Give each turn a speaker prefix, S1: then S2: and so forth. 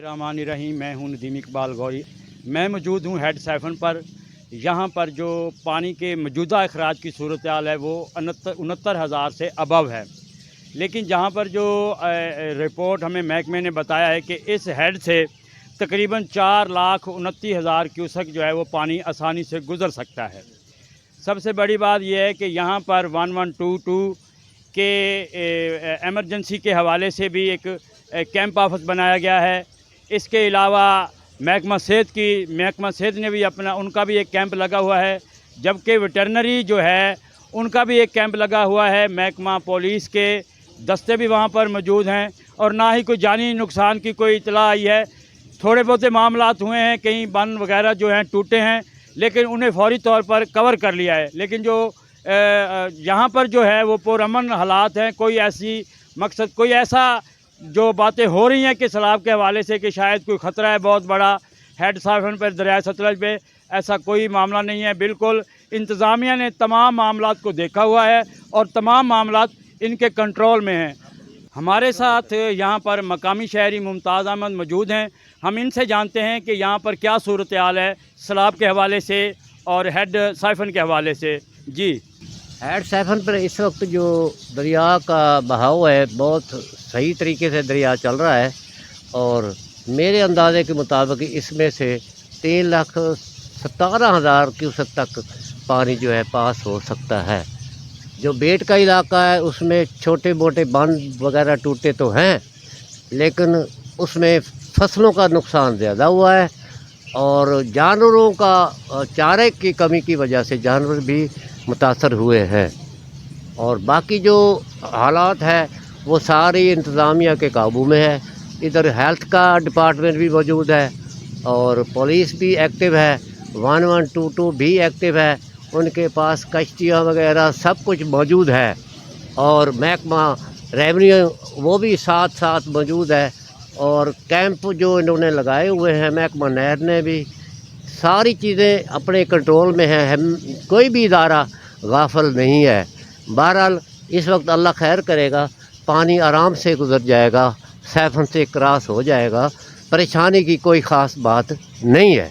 S1: रहमान रहीम। मैं हूं नदीम इकबाल गौरी। मैं मौजूद हूं हेड सैफन पर। यहाँ पर जो पानी के मौजूदा अखराज की सूरत हाल है वो 69,000 से अबव है। लेकिन जहाँ पर जो रिपोर्ट हमें महकमे ने बताया है कि इस हेड से तकरीबन 4,29,000 क्यूसेक जो है वो पानी आसानी से गुज़र सकता है। सबसे बड़ी बात यह है कि यहाँ पर 1122 के एमरजेंसी के हवाले से भी एक कैंप ऑफिस बनाया गया है। इसके अलावा महकमा सेहत ने भी उनका भी एक कैंप लगा हुआ है, जबकि वेटरनरी जो है उनका भी एक कैंप लगा हुआ है। महकमा पुलिस के दस्ते भी वहाँ पर मौजूद हैं और ना ही कोई जानी नुकसान की कोई इतला आई है। थोड़े बहुत मामलात हुए हैं, कहीं बंद वगैरह जो हैं टूटे हैं, लेकिन उन्हें फौरी तौर पर कवर कर लिया है। लेकिन जो यहाँ पर जो है वो पुरअमन हालात हैं। कोई ऐसा जो बातें हो रही हैं कि सैलाब के हवाले से कि शायद कोई ख़तरा है बहुत बड़ा हेड सैफन पर, दरिया सतलज पे, ऐसा कोई मामला नहीं है। बिल्कुल इंतज़ामिया ने तमाम मामलात को देखा हुआ है और तमाम मामलात इनके कंट्रोल में हैं। हमारे साथ यहाँ पर मकामी शहरी मुमताज़ अहमद मौजूद हैं। हम इनसे जानते हैं कि यहाँ पर क्या सूरत हाल है सैलाब के हवाले से और हेड सैफन के हवाले से। जी,
S2: हेड सैफन पर इस वक्त जो दरिया का बहाव है बहुत सही तरीके से दरिया चल रहा है और मेरे अंदाज़े के मुताबिक इसमें से 3,17,000 क्यूसेक तक पानी जो है पास हो सकता है। जो बेट का इलाका है उसमें छोटे मोटे बांध वगैरह टूटे तो हैं, लेकिन उसमें फसलों का नुकसान ज़्यादा हुआ है और जानवरों का चारे की कमी की वजह से जानवर भी मुतासर हुए हैं। और बाकी जो हालात है वो सारी इंतज़ामिया के काबू में है। इधर हेल्थ का डिपार्टमेंट भी मौजूद है और पुलिस भी एक्टिव है, 1122 भी एक्टिव है, उनके पास कश्तियाँ वगैरह सब कुछ मौजूद है और महकमा रेवेन्यू वो भी साथ साथ मौजूद है। और कैंप जो इन्होंने लगाए हुए हैं महकमा नहर ने भी, सारी चीज़ें अपने कंट्रोल में हैं। हम कोई भी इदारा गाफिल नहीं है। बहरहाल इस वक्त अल्लाह खैर करेगा, पानी आराम से गुज़र जाएगा, सैफन से क्रॉस हो जाएगा, परेशानी की कोई ख़ास बात नहीं है।